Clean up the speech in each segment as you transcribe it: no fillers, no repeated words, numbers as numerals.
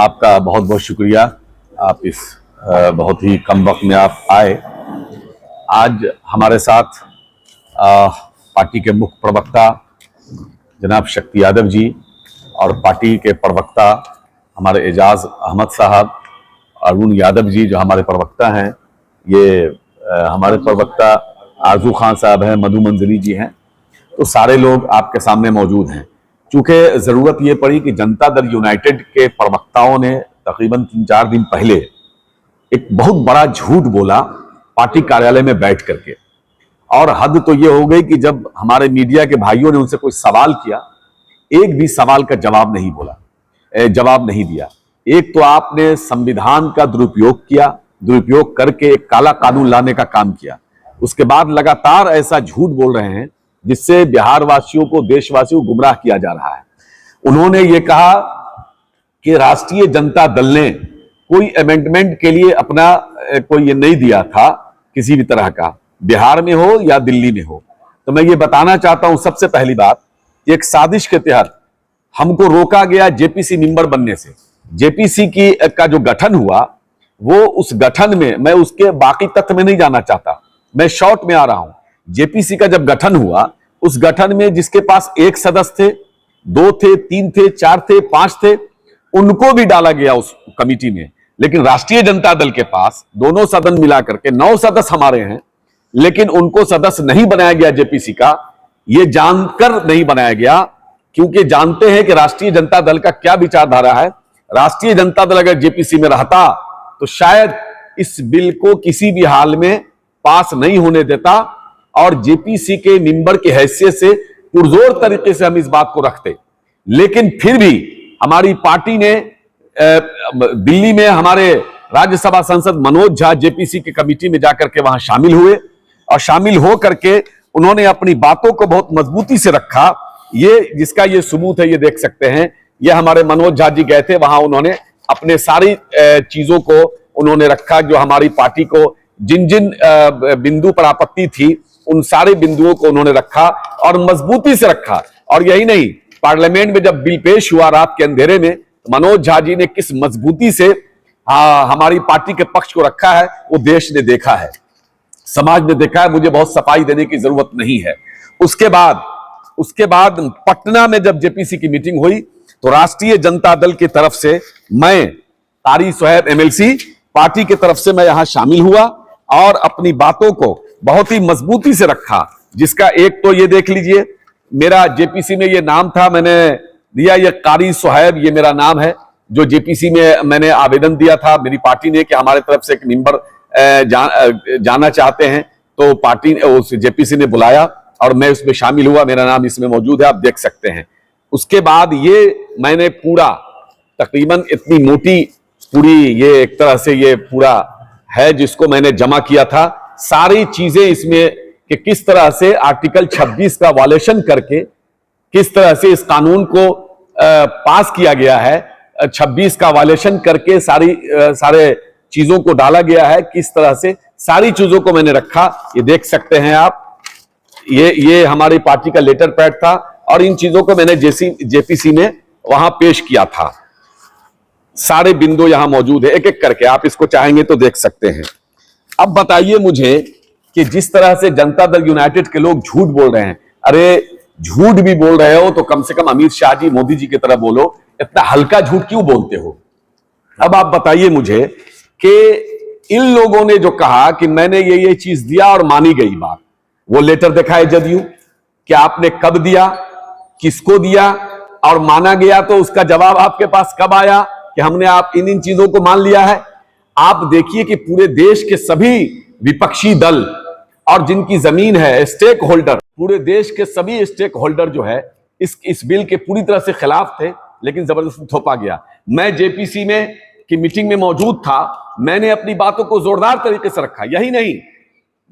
आपका बहुत बहुत शुक्रिया। आप इस बहुत ही कम वक्त में आप आए। आज हमारे साथ पार्टी के मुख्य प्रवक्ता जनाब शक्ति यादव जी और पार्टी के प्रवक्ता हमारे एजाज अहमद साहब, अरुण यादव जी जो हमारे प्रवक्ता हैं, ये हमारे प्रवक्ता आरजू खान साहब हैं, मधु मंजरी जी हैं। तो सारे लोग आपके सामने मौजूद हैं। चूंकि जरूरत ये पड़ी कि जनता दल यूनाइटेड के प्रवक्ताओं ने तकरीबन 3-4 दिन पहले एक बहुत बड़ा झूठ बोला पार्टी कार्यालय में बैठ करके। और हद तो ये हो गई कि जब हमारे मीडिया के भाइयों ने उनसे कोई सवाल किया, एक भी सवाल का जवाब नहीं दिया। एक तो आपने संविधान का दुरुपयोग करके एक काला कानून लाने का काम किया। उसके बाद लगातार ऐसा झूठ बोल रहे हैं जिससे बिहार वासियों को, देशवासियों को गुमराह किया जा रहा है। उन्होंने ये कहा कि राष्ट्रीय जनता दल ने कोई अमेंडमेंट के लिए अपना कोई ये नहीं दिया था किसी भी तरह का, बिहार में हो या दिल्ली में हो। तो मैं ये बताना चाहता हूं, सबसे पहली बात, एक साजिश के तहत हमको रोका गया जेपीसी मेंबर बनने से। जेपीसी का जो गठन हुआ, वो उस गठन में, मैं उसके बाकी तथ्य में नहीं जाना चाहता, मैं शॉर्ट में आ रहा हूं। जेपीसी का जब गठन हुआ, उस गठन में जिसके पास 1 सदस्य थे, 2 थे, 3 थे, 4 थे, 5 थे, उनको भी डाला गया उस कमिटी में। लेकिन राष्ट्रीय जनता दल के पास दोनों सदन मिलाकर के 9 सदस्य हमारे हैं, लेकिन उनको सदस्य नहीं बनाया गया जेपीसी का। यह जानकर नहीं बनाया गया क्योंकि जानते हैं कि राष्ट्रीय जनता दल का क्या विचारधारा है। राष्ट्रीय जनता दल अगर जेपीसी में रहता तो शायद इस बिल को किसी भी हाल में पास नहीं होने देता, और जेपीसी के मेंबर की हैसियत से पुरजोर तरीके से हम इस बात को रखते। लेकिन फिर भी हमारी पार्टी ने दिल्ली में हमारे राज्यसभा सांसद मनोज झा जेपीसी की कमेटी में जाकर के वहां शामिल हुए, और शामिल हो करके उन्होंने अपनी बातों को बहुत मजबूती से रखा। ये जिसका ये सबूत है, ये देख सकते हैं। ये हमारे मनोज झा जी गए थे वहां, उन्होंने अपने सारी चीजों को उन्होंने रखा, जो हमारी पार्टी को जिन जिन बिंदु पर आपत्ति थी उन सारे बिंदुओं को उन्होंने रखा और मजबूती से रखा। और यही नहीं, पार्लियामेंट में जब बिल पेश हुआ रात के अंधेरे में, मनोज झा जी ने किस मजबूती से हमारी पार्टी के पक्ष को रखा है, वो देश ने देखा है, समाज ने देखा है। मुझे बहुत सफाई देने की जरूरत नहीं है। उसके बाद पटना में जब जेपीसी की मीटिंग हुई तो राष्ट्रीय जनता दल की तरफ से मैं, कारी सोहेब एमएलसी, पार्टी की तरफ से मैं यहां शामिल हुआ और अपनी बातों को बहुत ही मजबूती से रखा। जिसका एक तो ये देख लीजिए, मेरा जेपीसी में ये नाम था, मैंने दिया ये कारी सोहेब, ये मेरा नाम है, जो जेपीसी में मैंने आवेदन दिया था मेरी पार्टी ने कि हमारे तरफ से एक मेंबर जाना चाहते हैं। तो पार्टी उस जेपीसी ने बुलाया और मैं उसमें शामिल हुआ, मेरा नाम इसमें मौजूद है, आप देख सकते हैं। उसके बाद ये मैंने पूरा तकरीबन इतनी मोटी पूरी ये एक तरह से ये पूरा है जिसको मैंने जमा किया था, सारी चीजें इसमें कि किस तरह से आर्टिकल 26 का वायलेशन करके किस तरह से इस कानून को पास किया गया है, 26 का वायलेशन करके सारे चीजों को डाला गया है, किस तरह से सारी चीजों को मैंने रखा। ये देख सकते हैं आप, ये हमारी पार्टी का लेटर पैड था और इन चीजों को मैंने जेपीसी में वहां पेश किया था। सारे बिंदु यहां मौजूद है, एक एक करके आप इसको चाहेंगे तो देख सकते हैं। अब बताइए मुझे कि जिस तरह से जनता दल यूनाइटेड के लोग झूठ बोल रहे हैं, अरे झूठ भी बोल रहे हो तो कम से कम अमित शाह जी, मोदी जी की तरह बोलो, इतना हल्का झूठ क्यों बोलते हो? अब आप बताइए मुझे कि इन लोगों ने जो कहा कि मैंने ये चीज दिया और मानी गई बात, वो लेटर दिखाए जदयू, कि आपने कब दिया, किसको दिया और माना गया, तो उसका जवाब आपके पास कब आया कि हमने आप इन चीजों को मान लिया है। आप देखिए कि पूरे देश के सभी विपक्षी दल और जिनकी जमीन है, स्टेक होल्डर, पूरे देश के सभी स्टेक होल्डर जो है इस बिल के पूरी तरह से खिलाफ थे, लेकिन जबरदस्ती थोपा गया। मैं जेपीसी में की मीटिंग में मौजूद था, मैंने अपनी बातों को जोरदार तरीके से रखा। यही नहीं,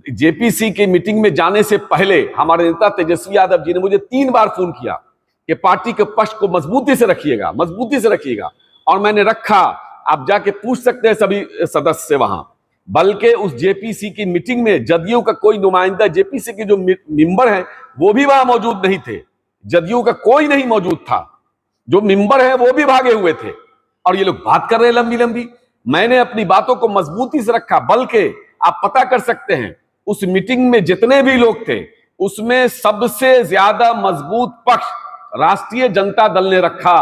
जेपीसी की मीटिंग में जाने से पहले हमारे नेता तेजस्वी यादव जी ने मुझे 3 बार फोन किया कि पार्टी के पक्ष को मजबूती से रखिएगा, और मैंने रखा। आप जाके पूछ सकते हैं सभी सदस्य से वहां। बल्कि उस जेपीसी की मीटिंग में जदयू का कोई नुमाइंदा, जेपीसी के जो मेंबर हैं वो भी वहां मौजूद नहीं थे, जदयू का कोई नहीं मौजूद था, जो मेंबर है वो भी भागे हुए थे। और ये लोग बात कर रहे हैं लंबी लंबी। मैंने अपनी बातों को मजबूती से रखा, बल्कि आप पता कर सकते हैं उस मीटिंग में जितने भी लोग थे उसमें सबसे ज्यादा मजबूत पक्ष राष्ट्रीय जनता दल ने रखा,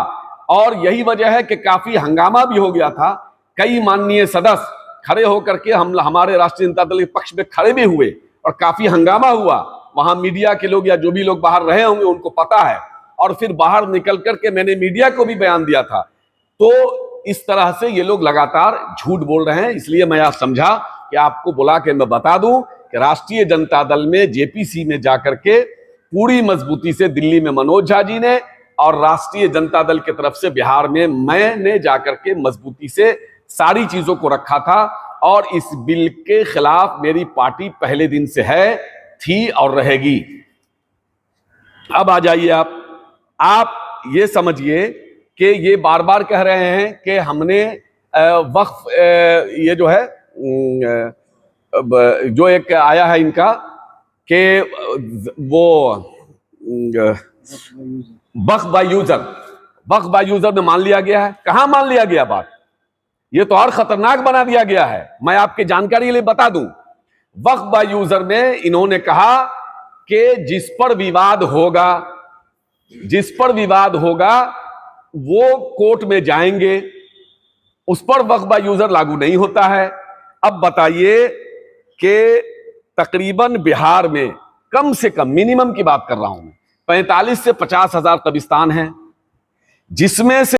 और यही वजह है कि काफी हंगामा भी हो गया था। कई माननीय सदस्य खड़े होकर के हमारे राष्ट्रीय जनता दल के पक्ष में खड़े भी हुए और काफी हंगामा हुआ। वहां मीडिया के लोग या जो भी लोग बाहर रहे होंगे उनको पता है, और फिर बाहर निकल करके मैंने मीडिया को भी बयान दिया था। तो इस तरह से ये लोग लगातार झूठ बोल रहे हैं, इसलिए मैं आज समझा कि आपको बुला के मैं बता दूं कि राष्ट्रीय जनता दल में जेपीसी में जाकर के पूरी मजबूती से दिल्ली में मनोज झा जी ने, और राष्ट्रीय जनता दल की तरफ से बिहार में मैंने जाकर के मजबूती से सारी चीजों को रखा था। और इस बिल के खिलाफ मेरी पार्टी पहले दिन से है, थी और रहेगी। अब आ जाइए आप ये समझिए कि ये बार बार कह रहे हैं कि हमने वक्फ ये जो है जो एक आया है इनका कि वो वक्फ बाय यूजर में मान लिया गया है। कहां मान लिया गया बात, ये तो और खतरनाक बना दिया गया है। मैं आपकी जानकारी के लिए बता दूं, वक्फ बाय यूजर में इन्होंने कहा कि जिस पर विवाद होगा वो कोर्ट में जाएंगे, उस पर वक्फ बाय यूजर लागू नहीं होता है। अब बताइए कि तकरीबन बिहार में कम से कम, मिनिमम की बात कर रहा हूं मैं, 45 से 50 हजार कब्रिस्तान हैं, जिसमें से